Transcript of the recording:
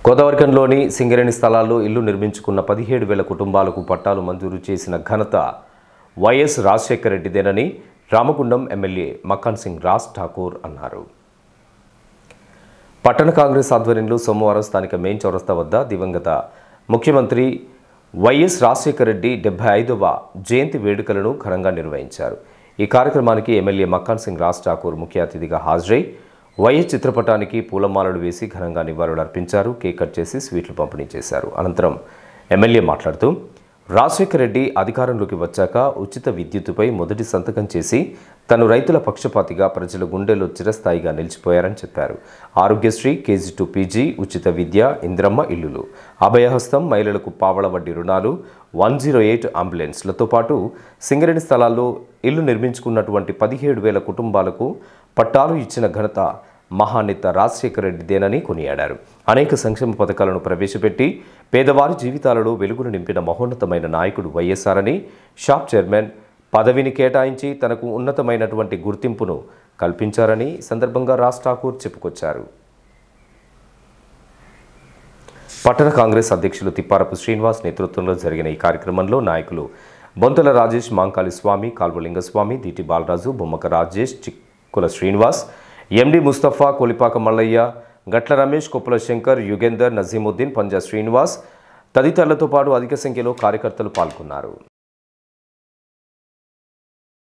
గోదావరికంలోని సింగరేణి స్థలాల్లో ఇల్లు నిర్మించుకున్న 17,000 కుటుంబాలకు పట్టాలు మంజూరు చేసిన ఘనత వైఎస్ రాజశేఖర రెడ్డిదేనని రామగుండం ఎమ్మెల్యే మక్కన్ సింగ్ రాజ్ ఠాకూర్ అన్నారు. పట్టణ కాంగ్రెస్ ఆధ్వర్యంలో సోమవారం స్థానిక మెయిన్ చౌరస్తా వద్ద దివంగత ముఖ్యమంత్రి వైఎస్ రాజశేఖర రెడ్డి 75వ జయంతి వేడుకలను ఘనంగా నిర్వహించారు. ఈ కార్యక్రమానికి ఎమ్మెల్యే మక్కన్ సింగ్ రాజ్ ఠాకూర్ ముఖ్య అతిథిగా హాజరై వైఎస్ చిత్రపటానికి పూలమాలలు వేసి ఘనంగా నివాళులర్పించారు. కేక్ కట్ చేసి స్వీట్లు పంపిణీ చేశారు. అనంతరం ఎమ్మెల్యే మాట్లాడుతూ రాజశేఖర రెడ్డి అధికారంలోకి వచ్చాక ఉచిత విద్యుత్తుపై మొదటి సంతకం చేసి తను రైతుల పక్షపాతిగా ప్రజల గుండెల్లో చిరస్థాయిగా నిలిచిపోయారని చెప్పారు. ఆరోగ్యశ్రీ, కేజీ టు పీజీ, ఉచిత విద్య, ఇంద్రమ్మ ఇల్లులు, అభయహస్తం, మహిళలకు పావళ వడ్డీ రుణాలు, 108 అంబులెన్స్లతో పాటు సింగరేణి స్థలాల్లో ఇల్లు నిర్మించుకున్నటువంటి 17,000 కుటుంబాలకు పట్టాలు ఇచ్చిన ఘనత మహానేత రాజశేఖర రెడ్డిదేనని కొనియాడారు. అనేక సంక్షేమ పథకాలను ప్రవేశపెట్టి పేదవారి జీవితాలలో వెలుగును నింపిన మహోన్నతమైన నాయకుడు వైఎస్ఆర్ అని, షాప్ చైర్మన్ పదవిని కేటాయించి తనకు ఉన్నతమైనటువంటి గుర్తింపును కల్పించారని సందర్భంగా రాజ్ ఠాకూర్ చెప్పుకొచ్చారు. పట్టణ కాంగ్రెస్ అధ్యక్షులు తిప్పారపు శ్రీనివాస్ నేతృత్వంలో జరిగిన ఈ కార్యక్రమంలో నాయకులు బొంతల రాజేష్, మాంకాళి స్వామి, కాల్వలింగస్వామి, దీటి బాలరాజు, బొమ్మక రాజేష్, చిక్కుల శ్రీనివాస్, ఎండి ముస్తఫా, కొలిపాక మల్లయ్య, గట్ల రమేష్, కొప్పుల శంకర్, యుగేందర్, నజీముద్దీన్, పంజా శ్రీనివాస్ తదితరులతో పాటు అధిక సంఖ్యలో కార్యకర్తలు పాల్గొన్నారు.